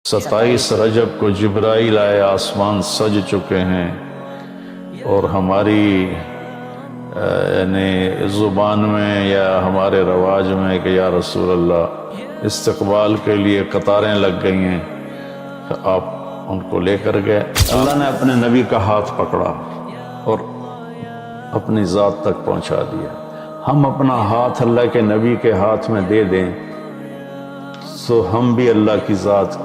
27 رجب کو جبرائیل آئے، آسمان سج چکے ہیں، اور ہماری یعنی زبان میں یا ہمارے رواج میں کہ یا رسول اللہ استقبال کے لیے قطاریں لگ گئی ہیں، آپ ان کو لے کر گئے۔ اللہ نے اپنے نبی کا ہاتھ پکڑا اور اپنی ذات تک پہنچا دیا۔ ہم اپنا ہاتھ اللہ کے نبی کے ہاتھ میں دے دیں تو ہم بھی اللہ کی ذات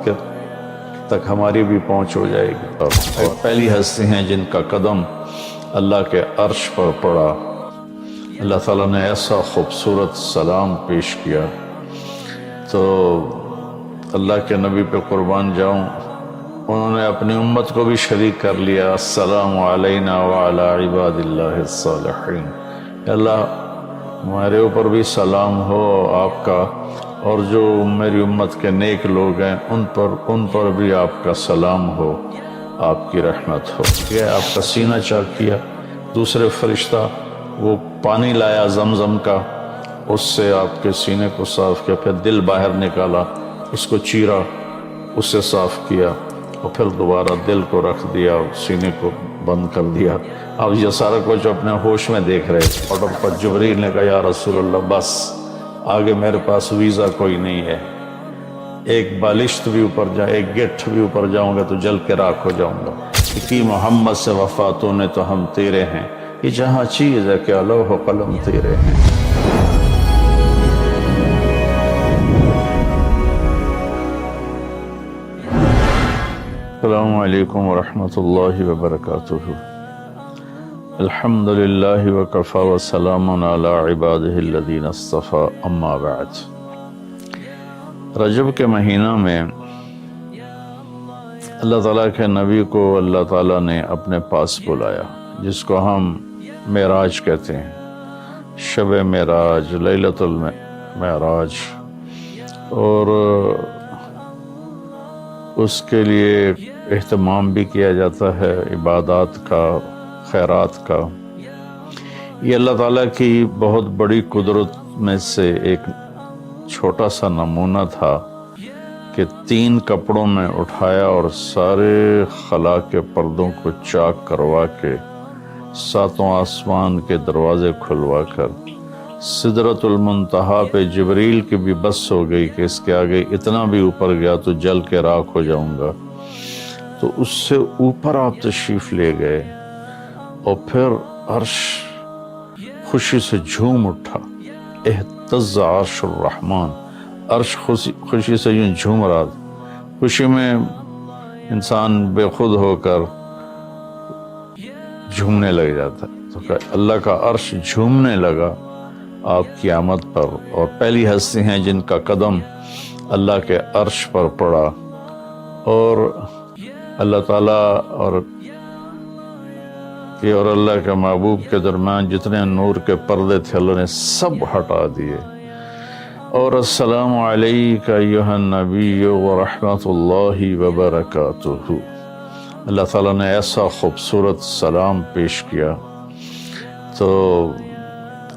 تک ہماری بھی پہنچ ہو جائے گی۔ اور پہلی ہستی ہیں جن کا قدم اللہ کے عرش پر پڑا۔ اللہ تعالیٰ نے ایسا خوبصورت سلام پیش کیا، تو اللہ کے نبی پہ قربان جاؤں، انہوں نے اپنی امت کو بھی شریک کر لیا۔ السلام علینا وعلی عباد اللہ الصالحین۔ اللہ ہمارے اوپر بھی سلام ہو آپ کا، اور جو میری امت کے نیک لوگ ہیں ان پر بھی آپ کا سلام ہو، آپ کی رحمت ہو۔ آپ کا سینہ چاک کیا، دوسرے فرشتہ وہ پانی لایا زمزم کا، اس سے آپ کے سینے کو صاف کیا، پھر دل باہر نکالا، اس کو چیرا، اس سے صاف کیا، اور پھر دوبارہ دل کو رکھ دیا، سینے کو بند کر دیا۔ اب یہ سارا کچھ اپنے ہوش میں دیکھ رہے تھے۔ آرڈر پر جبریل نے کہا یا رسول اللہ بس آگے میرے پاس ویزا کوئی نہیں ہے، ایک بالشت بھی اوپر جائے، ایک گٹھ بھی اوپر جاؤں گا تو جل کے راکھ ہو جاؤں گا۔ کہ محمد سے وفاتوں نے تو ہم تیرے ہیں، یہ جہاں چیز ہے کہ لوح و قلم تیرے ہیں۔ السلام علیکم ورحمۃ اللہ وبرکاتہ۔ الحمد للہ وکفی وسلام علی عبادہ الذین اصطفی، اما بعد۔ رجب کے مہینہ میں اللہ تعالیٰ کے نبی کو اللہ تعالیٰ نے اپنے پاس بلایا، جس کو ہم معراج کہتے ہیں، شب معراج، لیلۃ المعراج، اور اس کے لیے اہتمام بھی کیا جاتا ہے، عبادات کا، خیرات کا۔ یہ اللہ تعالیٰ کی بہت بڑی قدرت میں سے ایک چھوٹا سا نمونہ تھا کہ 3 کپڑوں میں اٹھایا اور سارے خلا کے پردوں کو چاک کروا کے 7 آسمان کے دروازے کھلوا کر سدرۃ المنتہا پہ جبریل کی بھی بس ہو گئی کہ اس کے آگے اتنا بھی اوپر گیا تو جل کے راکھ ہو جاؤں گا، تو اس سے اوپر آپ تشریف لے گئے، اور پھر عرش خوشی سے جھوم اٹھا، اہتز عرش الرحمن، عرش خوشی سے یوں جھوم رہا تھا۔ خوشی میں انسان بے خود ہو کر جھومنے لگ جاتا ہے، تو اللہ کا عرش جھومنے لگا آپ کی آمد پر، اور پہلی ہستی ہیں جن کا قدم اللہ کے عرش پر پڑا، اور اللہ تعالیٰ اور اللہ کے محبوب کے درمیان جتنے نور کے پردے تھے اللہ نے سب ہٹا دیے، اور السلام علیک ایھا النبی ورحمۃ اللہ وبرکاتہ۔ اللہ تعالیٰ نے ایسا خوبصورت سلام پیش کیا، تو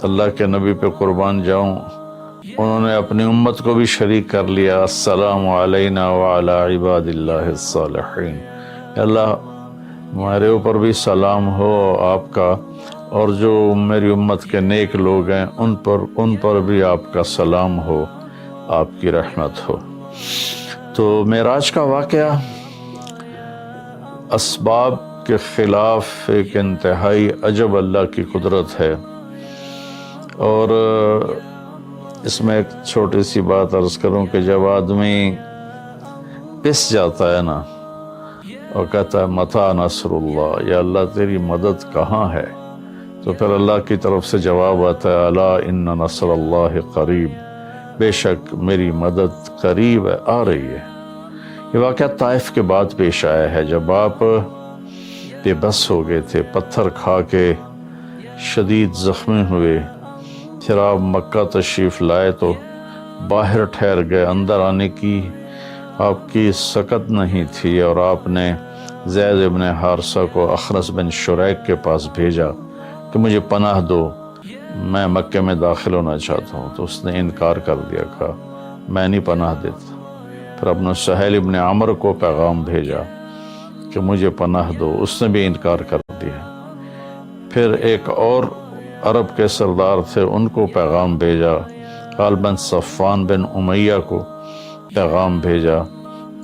اللہ کے نبی پہ قربان جاؤں، انہوں نے اپنی امت کو بھی شریک کر لیا۔ السلام علینا وعلی عباد اللہ الصالحین۔ اللہ ہمارے اوپر بھی سلام ہو آپ کا، اور جو میری امت کے نیک لوگ ہیں ان پر بھی آپ کا سلام ہو، آپ کی رحمت ہو۔ تو معراج کا واقعہ اسباب کے خلاف ایک انتہائی عجب اللہ کی قدرت ہے، اور اس میں ایک چھوٹی سی بات عرض کروں کہ جب آدمی پس جاتا ہے نا اور کہتا ہے متی نصر اللہ، یا اللہ تیری مدد کہاں ہے، تو پھر اللہ کی طرف سے جواب آتا ہے الا ان نصر اللہ قریب، بے شک میری مدد قریب ہے، آ رہی ہے۔ یہ واقعہ طائف کے بعد پیش آیا ہے، جب آپ بے بس ہو گئے تھے، پتھر کھا کے شدید زخمی ہوئے، پھر آپ مکہ تشریف لائے تو باہر ٹھہر گئے، اندر آنے کی آپ کی سکت نہیں تھی، اور آپ نے زید ابن حارثہ کو اخنس بن شریک کے پاس بھیجا کہ مجھے پناہ دو، میں مکے میں داخل ہونا چاہتا ہوں، تو اس نے انکار کر دیا، کہا میں نہیں پناہ دیتا۔ پھر اپنے سہیل ابن عمر کو پیغام بھیجا کہ مجھے پناہ دو، اس نے بھی انکار کر دیا۔ پھر ایک اور عرب کے سردار تھے، ان کو پیغام بھیجا، غالباً صفوان بن امیہ کو پیغام بھیجا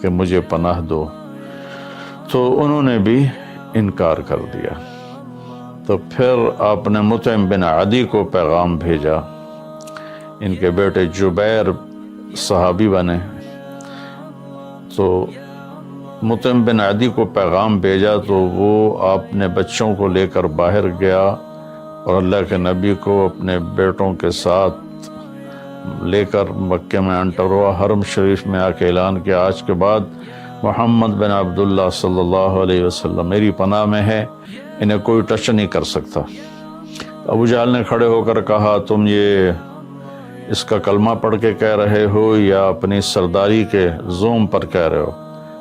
کہ مجھے پناہ دو، تو انہوں نے بھی انکار کر دیا۔ تو پھر آپ نے مطعم بن عدی کو پیغام بھیجا، ان کے بیٹے جبیر صحابی بنے، تو مطعم بن عدی کو پیغام بھیجا تو وہ اپنے بچوں کو لے کر باہر گیا اور اللہ کے نبی کو اپنے بیٹوں کے ساتھ لے کر مکے میں انٹر ہوا، حرم شریف میں آ کے اعلان کیا آج کے بعد محمد بن عبداللہ صلی اللہ علیہ وسلم میری پناہ میں ہے، انہیں کوئی ٹچ نہیں کر سکتا۔ ابو جہل نے کھڑے ہو کر کہا تم یہ اس کا کلمہ پڑھ کے کہہ رہے ہو یا اپنی سرداری کے زوم پر کہہ رہے ہو،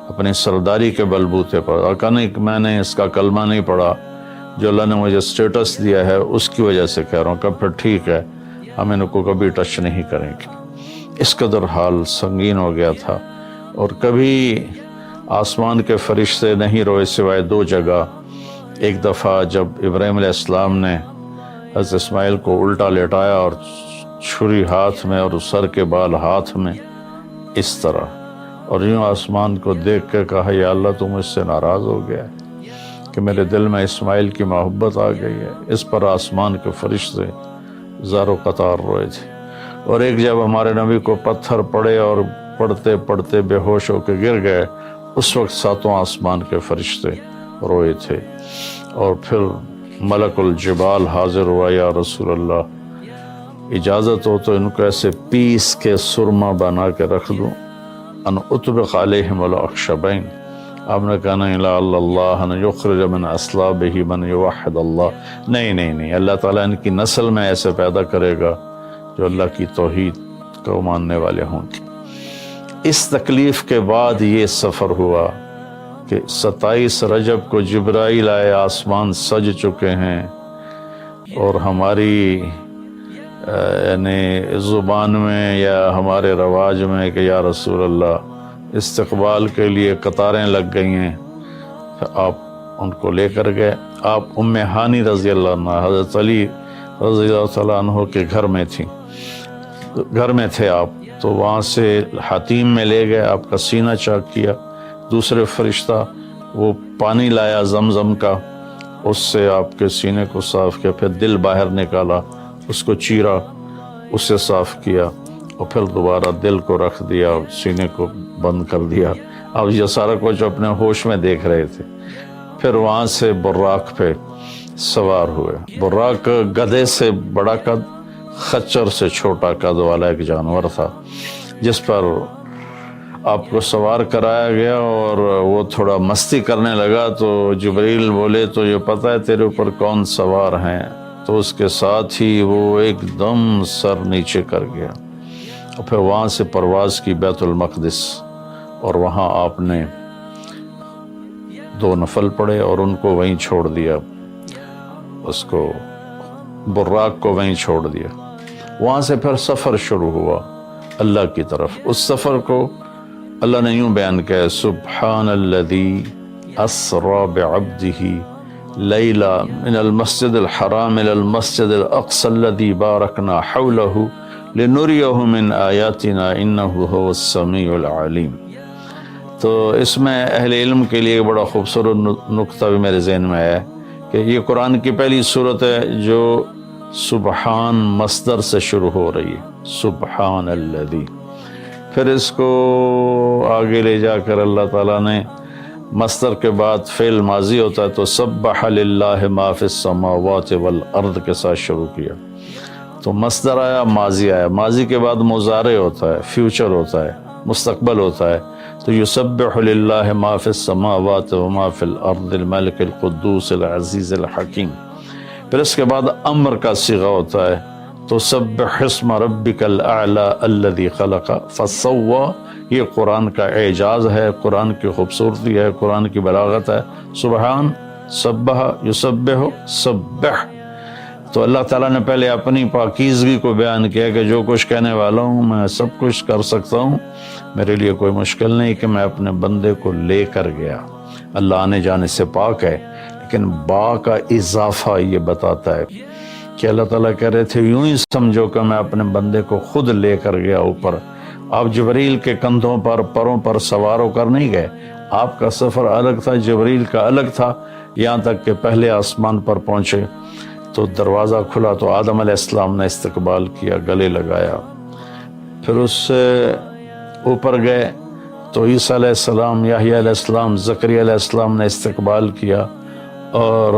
اپنی سرداری کے بلبوتے پر؟ اور کہا نہیں، میں نے اس کا کلمہ نہیں پڑھا، جو اللہ نے مجھے سٹیٹس دیا ہے اس کی وجہ سے کہہ رہا ہوں۔ کہ پھر ٹھیک ہے، ہم ان کو کبھی ٹچ نہیں کریں گے۔ اس قدر حال سنگین ہو گیا تھا، اور کبھی آسمان کے فرشتے نہیں روئے سوائے دو جگہ۔ ایک دفعہ جب ابراہیم علیہ السلام نے حضرت اسماعیل کو الٹا لیٹایا اور چھری ہاتھ میں اور سر کے بال ہاتھ میں اس طرح، اور یوں آسمان کو دیکھ کے کہا یا اللہ تو مجھ سے ناراض ہو گیا ہے کہ میرے دل میں اسماعیل کی محبت آ گئی ہے۔ اس پر آسمان کے فرشتے زار و قطار روئے تھے۔ اور ایک جب ہمارے نبی کو پتھر پڑے اور پڑھتے پڑھتے بے ہوش ہو کے گر گئے، اس وقت ساتوں آسمان کے فرشتے روئے تھے۔ اور پھر ملک الجبال حاضر ہوا، یا رسول اللہ اجازت ہو تو ان کو ایسے پیس کے سرما بنا کے رکھ دوں، ان اطبق علیہم الاخشبین۔ آپ نے کہا نہیں، لا اللہ ان یخرج من اصلابہ من یوحد اللہ، نہیں، اللہ تعالیٰ ان کی نسل میں ایسے پیدا کرے گا جو اللہ کی توحید کو ماننے والے ہوں گے۔ اس تکلیف کے بعد یہ سفر ہوا کہ 27 رجب کو جبرائیل آئے، آسمان سج چکے ہیں، اور ہماری یعنی زبان میں یا ہمارے رواج میں کہ یا رسول اللہ استقبال کے لیے قطاریں لگ گئی ہیں، آپ ان کو لے کر گئے۔ آپ ام ہانی رضی اللہ عنہ، حضرت علی رضی اللہ تعالیٰ عنہ کے گھر میں تھے آپ، تو وہاں سے حتیم میں لے گئے، آپ کا سینہ چاک کیا۔ دوسرے فرشتہ وہ پانی لایا زمزم کا، اس سے آپ کے سینے کو صاف کیا، پھر دل باہر نکالا، اس کو چیرا، اسے صاف کیا، اور پھر دوبارہ دل کو رکھ دیا، سینے کو بند کر دیا۔ اب یہ سارا کچھ اپنے ہوش میں دیکھ رہے تھے۔ پھر وہاں سے براق پہ سوار ہوئے۔ براق گدھے سے بڑا قد، خچر سے چھوٹا قد والا ایک جانور تھا، جس پر آپ کو سوار کرایا گیا، اور وہ تھوڑا مستی کرنے لگا تو جبریل بولے تو یہ پتہ ہے تیرے اوپر کون سوار ہیں؟ تو اس کے ساتھ ہی وہ ایک دم سر نیچے کر گیا، اور پھر وہاں سے پرواز کی بیت المقدس، اور وہاں آپ نے 2 نفل پڑھے اور ان کو وہیں چھوڑ دیا، اس کو براق کو وہیں چھوڑ دیا۔ وہاں سے پھر سفر شروع ہوا اللہ کی طرف۔ اس سفر کو اللہ نے یوں بیان کیا، سبحان الذی اسری بعبدہ لیلا من المسجد الحرام الى المسجد الاقصى الذی بارکنا حولہ لنریہ من آیاتنا انہ هو السمیع العلیم۔ تو اس میں اہل علم کے لیے بڑا خوبصورت نقطہ بھی میرے ذہن میں ہے کہ یہ قرآن کی پہلی سورت ہے جو سبحان مصدر سے شروع ہو رہی ہے، سبحان الذی۔ پھر اس کو آگے لے جا کر اللہ تعالیٰ نے مصدر کے بعد فعل ماضی ہوتا ہے تو سبح للہ ما فی السماوات والارض کے ساتھ شروع کیا، تو مصدر آیا، ماضی آیا، ماضی کے بعد مضارع ہوتا ہے، فیوچر ہوتا ہے، مستقبل ہوتا ہے، تو یسبح للہ ما فی السماوات وما فی الارض الملک القدوس العزیز الحکیم۔ پھر اس کے بعد امر کا صیغہ ہوتا ہے، تو سبح اسم ربک الاعلی الذی خلق فسوی۔ یہ قرآن کا اعجاز ہے، قرآن کی خوبصورتی ہے، قرآن کی بلاغت ہے۔ سبحان، سبح، یسبح، سبح۔ تو اللہ تعالیٰ نے پہلے اپنی پاکیزگی کو بیان کیا کہ جو کچھ کہنے والا ہوں میں سب کچھ کر سکتا ہوں، میرے لیے کوئی مشکل نہیں کہ میں اپنے بندے کو لے کر گیا۔ اللہ آنے جانے سے پاک ہے، لیکن با کا اضافہ یہ بتاتا ہے کہ اللہ تعالیٰ کہہ رہے تھے یوں ہی سمجھو کہ میں اپنے بندے کو خود لے کر گیا اوپر۔ آپ جبریل کے کندھوں پر پروں پر سوار ہو کر نہیں گئے، آپ کا سفر الگ تھا، جبریل کا الگ تھا، یہاں تک کہ پہلے آسمان پر پہنچے تو دروازہ کھلا تو آدم علیہ السلام نے استقبال کیا، گلے لگایا۔ پھر اس سے اوپر گئے تو عیسیٰ علیہ السلام، یحییٰ علیہ السلام، زکریا علیہ السلام نے استقبال کیا، اور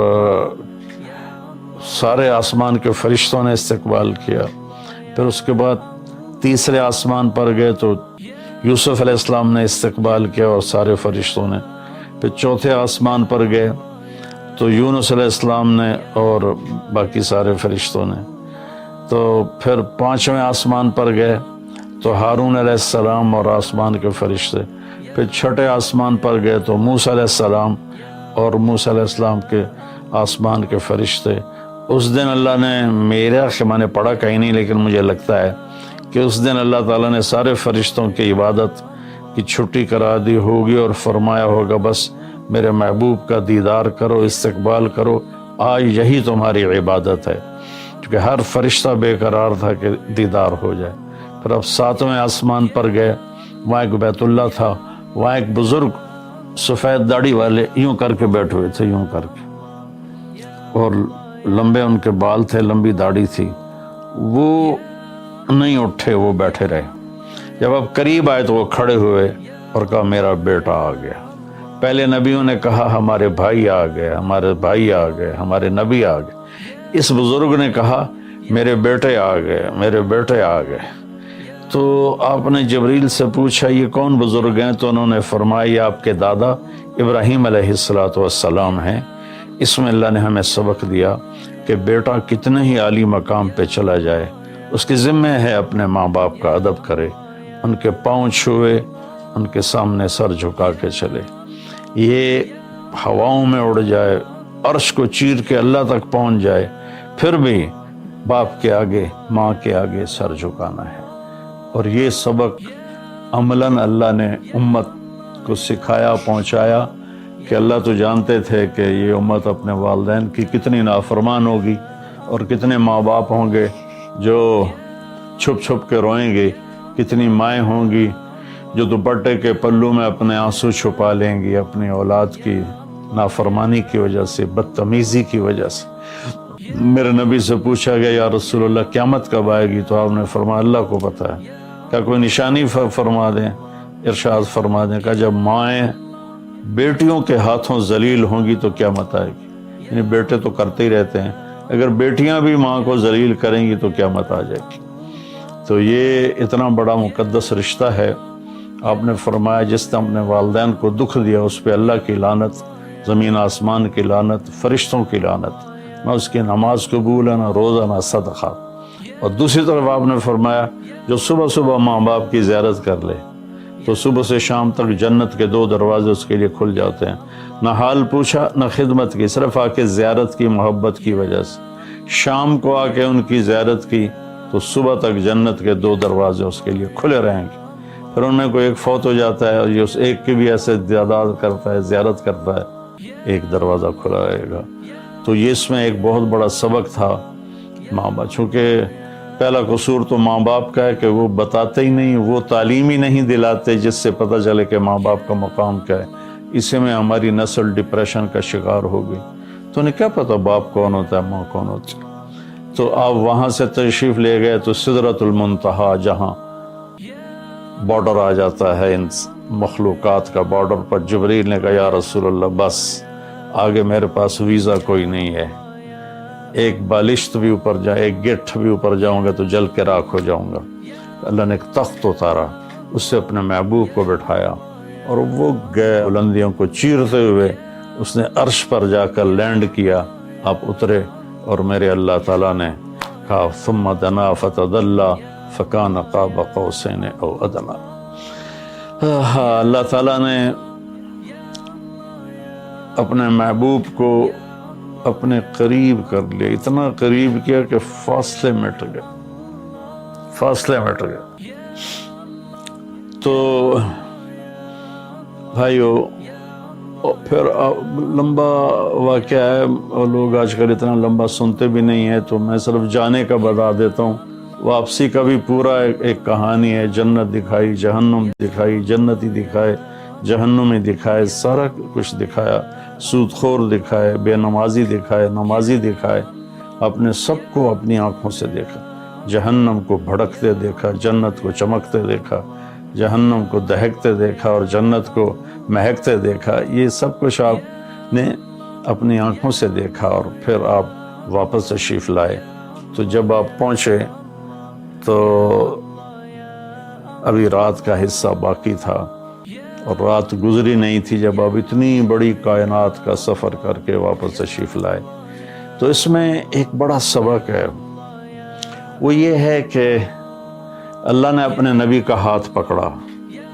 سارے آسمان کے فرشتوں نے استقبال کیا۔ پھر اس کے بعد تیسرے آسمان پر گئے تو یوسف علیہ السلام نے استقبال کیا اور سارے فرشتوں نے۔ پھر چوتھے آسمان پر گئے تو یونس علیہ السلام نے اور باقی سارے فرشتوں نے۔ تو پھر پانچویں آسمان پر گئے تو ہارون علیہ السلام اور آسمان کے فرشتے۔ پھر چھٹے آسمان پر گئے تو موسیٰ علیہ السلام اور موسیٰ علیہ السلام کے آسمان کے فرشتے۔ اس دن اللہ نے، میرا کہ میں نے پڑھا کہیں نہیں لیکن مجھے لگتا ہے کہ اس دن اللہ تعالیٰ نے سارے فرشتوں کی عبادت کی چھٹی کرا دی ہوگی اور فرمایا ہوگا بس میرے محبوب کا دیدار کرو، استقبال کرو، آج یہی تمہاری عبادت ہے، کیونکہ ہر فرشتہ بے قرار تھا کہ دیدار ہو جائے۔ پھر اب ساتویں آسمان پر گئے، وہاں ایک بیت اللہ تھا، وہاں ایک بزرگ سفید داڑھی والے یوں کر کے بیٹھے ہوئے تھے، یوں کر کے، اور لمبے ان کے بال تھے، لمبی داڑھی تھی، وہ نہیں اٹھے، وہ بیٹھے رہے۔ جب اب قریب آئے تو وہ کھڑے ہوئے اور کہا میرا بیٹا آ گیا۔ پہلے نبیوں نے کہا ہمارے بھائی آ گئے، ہمارے بھائی آ گئے، ہمارے نبی آ گئے۔ اس بزرگ نے کہا میرے بیٹے آ گئے، میرے بیٹے آ گئے۔ تو آپ نے جبریل سے پوچھا یہ کون بزرگ ہیں؟ تو انہوں نے فرمایا یہ آپ کے دادا ابراہیم علیہ السلام ہیں۔ اس میں اللہ نے ہمیں سبق دیا کہ بیٹا کتنے ہی عالی مقام پہ چلا جائے، اس کے ذمہ ہے اپنے ماں باپ کا ادب کرے، ان کے پاؤں چھوئے، ان کے سامنے سر جھکا کے چلے۔ یہ ہواؤں میں اڑ جائے، عرش کو چیر کے اللہ تک پہنچ جائے، پھر بھی باپ کے آگے، ماں کے آگے سر جھکانا ہے۔ اور یہ سبق عملاً اللہ نے امت کو سکھایا، پہنچایا کہ اللہ تو جانتے تھے کہ یہ امت اپنے والدین کی کتنی نافرمان ہوگی، اور کتنے ماں باپ ہوں گے جو چھپ چھپ کے روئیں گے، کتنی مائیں ہوں گی جو دوپٹے کے پلو میں اپنے آنسو چھپا لیں گی اپنی اولاد کی نافرمانی کی وجہ سے، بدتمیزی کی وجہ سے۔ میرے نبی سے پوچھا گیا یا رسول اللہ قیامت کب آئے گی؟ تو آپ نے فرمایا اللہ کو پتہ ہے، کیا کوئی نشانی فرما دیں؟ ارشاد فرما دیں کہ جب مائیں بیٹیوں کے ہاتھوں ذلیل ہوں گی تو قیامت آئے گی۔ یعنی بیٹے تو کرتے ہی رہتے ہیں، اگر بیٹیاں بھی ماں کو ذلیل کریں گی تو قیامت آ جائے گی۔ تو یہ اتنا بڑا مقدس رشتہ ہے۔ آپ نے فرمایا جس نے اپنے والدین کو دکھ دیا اس پہ اللہ کی لعنت، زمین آسمان کی لعنت، فرشتوں کی لعنت، نہ اس کی نماز قبول ہے، نہ روزہ، نہ صدقہ۔ اور دوسری طرف آپ نے فرمایا جو صبح صبح ماں باپ کی زیارت کر لے تو صبح سے شام تک جنت کے 2 دروازے اس کے لیے کھل جاتے ہیں۔ نہ حال پوچھا نہ خدمت کی، صرف آ کے زیارت کی محبت کی وجہ سے۔ شام کو آ کے ان کی زیارت کی تو صبح تک جنت کے 2 دروازے اس کے لیے کھلے رہیں گے۔ پھر ان میں کوئی ایک فوت ہو جاتا ہے اور یہ اس ایک کی بھی ایسے تعداد کرتا ہے، زیارت کرتا ہے، ایک دروازہ کھلا رہے گا۔ تو یہ اس میں ایک بہت بڑا سبق تھا ماں باپ، چونکہ پہلا قصور تو ماں باپ کا ہے کہ وہ بتاتے ہی نہیں، وہ تعلیم ہی نہیں دلاتے جس سے پتہ چلے کہ ماں باپ کا مقام کیا ہے۔ اسی میں ہماری نسل ڈپریشن کا شکار ہو گئی۔ تو انہیں کیا پتا باپ کون ہوتا ہے، ماں کون ہوتی ہے؟ تو آپ وہاں سے تشریف لے گئے تو سدرۃ المنتہا، جہاں بارڈر آ جاتا ہے ان مخلوقات کا، بارڈر پر جبریل نے کہا یا رسول اللہ بس آگے میرے پاس ویزا کوئی نہیں ہے، ایک بالشت بھی اوپر جائے، ایک گٹھ بھی اوپر جاؤں گا تو جل کے راکھ ہو جاؤں گا۔ اللہ نے ایک تخت اتارا، اس سے اپنے محبوب کو بٹھایا اور وہ گئے بلندیوں کو چیرتے ہوئے، اس نے عرش پر جا کر لینڈ کیا، آپ اترے اور میرے اللہ تعالیٰ نے کہا ثم دنا فتدلی فکان قاب قوسین او ادنی۔ اللہ تعالیٰ نے اپنے محبوب کو اپنے قریب کر لیا، اتنا قریب کیا کہ فاصلے مٹ گئے، فاصلے مٹ گئے۔ تو بھائیو پھر لمبا واقعہ ہے، اور لوگ آج کل اتنا لمبا سنتے بھی نہیں ہیں، تو میں صرف جانے کا بتا دیتا ہوں۔ واپسی کا بھی پورا ایک کہانی ہے، جنت دکھائی، جہنم دکھائی، جنتی دکھائے، جہنمی دکھائے، سارا کچھ دکھایا، سود خور دکھائے، بے نمازی دکھائے، نمازی دکھائے، اپنے سب کو اپنی آنکھوں سے دیکھا، جہنم کو بھڑکتے دیکھا، جنت کو چمکتے دیکھا، جہنم کو دہکتے دیکھا اور جنت کو مہکتے دیکھا۔ یہ سب کچھ آپ نے اپنی آنکھوں سے دیکھا، اور پھر آپ واپس تشریف لائے۔ تو جب آپ پہنچے تو ابھی رات کا حصہ باقی تھا، اور رات گزری نہیں تھی جب آپ اتنی بڑی کائنات کا سفر کر کے واپس تشریف لائے۔ تو اس میں ایک بڑا سبق ہے، وہ یہ ہے کہ اللہ نے اپنے نبی کا ہاتھ پکڑا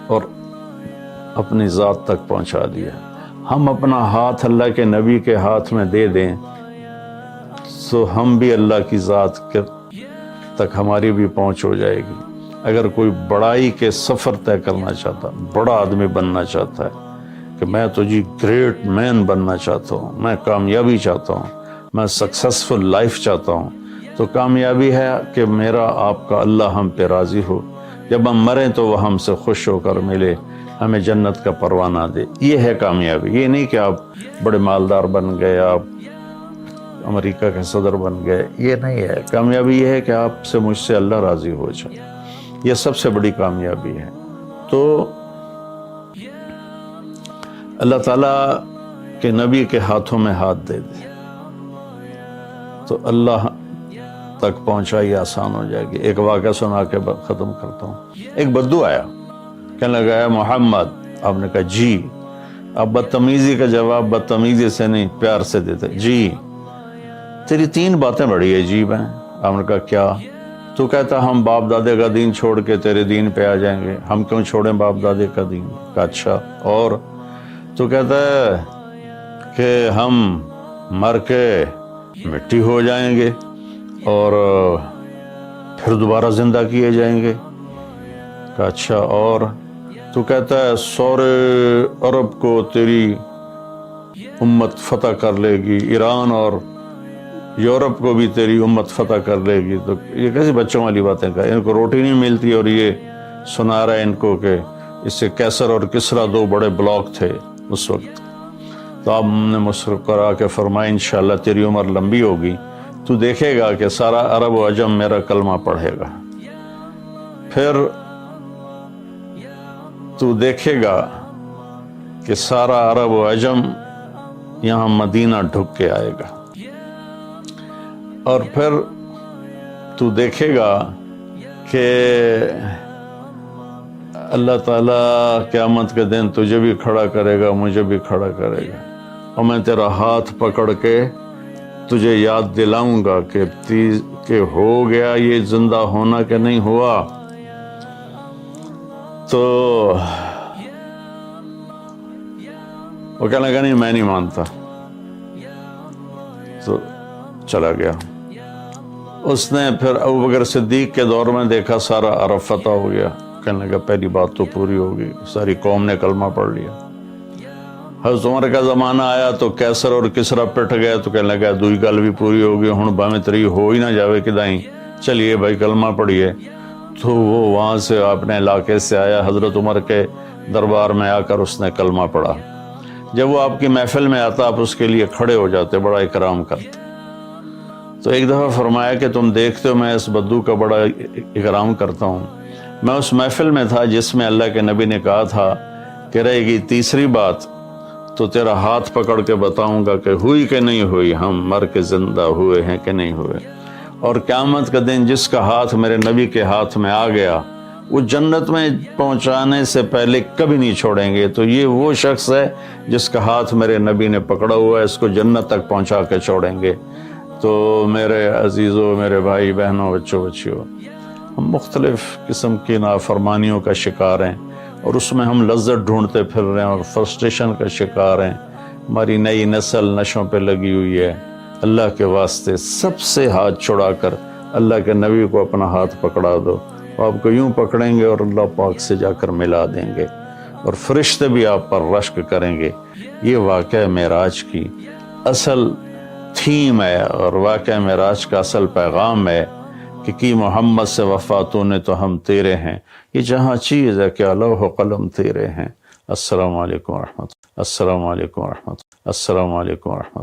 اور اپنی ذات تک پہنچا دیا۔ ہم اپنا ہاتھ اللہ کے نبی کے ہاتھ میں دے دیں تو ہم بھی اللہ کی ذات تک ہماری بھی پہنچ ہو جائے گی۔ اگر کوئی بڑائی کے سفر طے کرنا چاہتا، بڑا آدمی بننا چاہتا ہے کہ میں تو جی گریٹ مین بننا چاہتا ہوں، میں کامیابی چاہتا ہوں، میں سکسیسفل لائف چاہتا ہوں، تو کامیابی ہے کہ میرا آپ کا اللہ ہم پہ راضی ہو، جب ہم مریں تو وہ ہم سے خوش ہو کر ملے، ہمیں جنت کا پروانہ دے۔ یہ ہے کامیابی۔ یہ نہیں کہ آپ بڑے مالدار بن گئے، آپ امریکہ کے صدر بن گئے، یہ نہیں ہے کامیابی۔ یہ ہے کہ آپ سے مجھ سے اللہ راضی ہو جائے، یہ سب سے بڑی کامیابی ہے۔ تو اللہ تعالیٰ کے نبی کے ہاتھوں میں ہاتھ دے دے تو اللہ تک پہنچائی آسان ہو جائے گی۔ ایک واقعہ سنا کے ختم کرتا ہوں۔ ایک بدو آیا، کہنے لگا ہے محمد، آپ نے کہا جی۔ اب بدتمیزی کا جواب بدتمیزی سے نہیں، پیار سے دیتے، جی تیری 3 باتیں بڑی عجیب ہیں۔ آپ نے کہا کیا؟ تو کہتا ہم باپ دادے کا دین چھوڑ کے تیرے دین پہ آ جائیں گے۔ ہم کیوں چھوڑیں باپ دادے کا دین؟ کہا اچھا، اور؟ تو کہتا ہے کہ ہم مر کے مٹی ہو جائیں گے اور پھر دوبارہ زندہ کیے جائیں گے۔ کہا اچھا، اور؟ تو کہتا ہے سورے عرب کو تیری امت فتح کر لے گی، ایران اور یورپ کو بھی تیری امت فتح کر لے گی۔ تو یہ کیسی بچوں والی باتیں کہا، ان کو روٹی نہیں ملتی، اور یہ سنا رہا ہے ان کو کہ اس سے کیسر اور کسرا 2 بڑے بلاک تھے اس وقت۔ تو آپ نے مسکرا کے فرمایا انشاءاللہ تیری عمر لمبی ہوگی، تو دیکھے گا کہ سارا عرب و عجم میرا کلمہ پڑھے گا، پھر تو دیکھے گا کہ سارا عرب و عجم یہاں مدینہ ڈھک کے آئے گا، اور پھر تو دیکھے گا کہ اللہ تعالیٰ قیامت کے دن تجھے بھی کھڑا کرے گا، مجھے بھی کھڑا کرے گا، اور میں تیرا ہاتھ پکڑ کے تجھے یاد دلاؤں گا کہ ہو گیا یہ زندہ ہونا کہ نہیں ہوا۔ تو وہ کہنے لگا نہیں میں نہیں مانتا، تو چلا گیا۔ اس نے پھر ابوبکر صدیق کے دور میں دیکھا سارا عرب فتح ہو گیا، کہنے لگا پہلی بات تو پوری ہوگی، ساری قوم نے کلمہ پڑھ لیا۔ حضرت عمر کا زمانہ آیا تو کیسر اور کسرا پٹ گئے، تو کہنے لگا دوئی گل بھی پوری ہوگی، ہن باویں تری ہو ہی نہ جاوے کدائیں، چلیے بھائی کلمہ پڑھیے۔ تو وہ وہاں سے اپنے علاقے سے آیا، حضرت عمر کے دربار میں آ کر اس نے کلمہ پڑھا۔ جب وہ آپ کی محفل میں آتا آپ اس کے لیے کھڑے ہو جاتے، بڑا اکرام کرتے۔ تو ایک دفعہ فرمایا کہ تم دیکھتے ہو میں اس بدو کا بڑا اکرام کرتا ہوں، میں اس محفل میں تھا جس میں اللہ کے نبی نے کہا تھا کہ رہے گی تیسری بات تو تیرا ہاتھ پکڑ کے بتاؤں گا کہ ہوئی کہ نہیں ہوئی، ہم مر کے زندہ ہوئے ہیں کہ نہیں ہوئے۔ اور قیامت کا دن جس کا ہاتھ میرے نبی کے ہاتھ میں آ گیا وہ جنت میں پہنچانے سے پہلے کبھی نہیں چھوڑیں گے۔ تو یہ وہ شخص ہے جس کا ہاتھ میرے نبی نے پکڑا ہوا ہے، اس کو جنت تک پہنچا کے چھوڑیں گے۔ تو میرے عزیزوں، میرے بھائی بہنوں، بچوں بچیوں، ہم مختلف قسم کی نافرمانیوں کا شکار ہیں، اور اس میں ہم لذت ڈھونڈتے پھر رہے ہیں اور فرسٹریشن کا شکار ہیں۔ ہماری نئی نسل نشوں پہ لگی ہوئی ہے، اللہ کے واسطے سب سے ہاتھ چھڑا کر اللہ کے نبی کو اپنا ہاتھ پکڑا دو، آپ کو یوں پکڑیں گے اور اللہ پاک سے جا کر ملا دیں گے، اور فرشتے بھی آپ پر رشک کریں گے۔ یہ واقعہ معراج کی اصل تھیم ہے، اور واقعہ معراج کا اصل پیغام ہے کہ محمد سے وفاتوں نے تو ہم تیرے ہیں۔ یہ جہاں چیز ہے کہ لوح و قلم تیرے ہیں۔ السلام علیکم ورحمۃ، السلام علیکم ورحمۃ، السلام علیکم ورحمۃ۔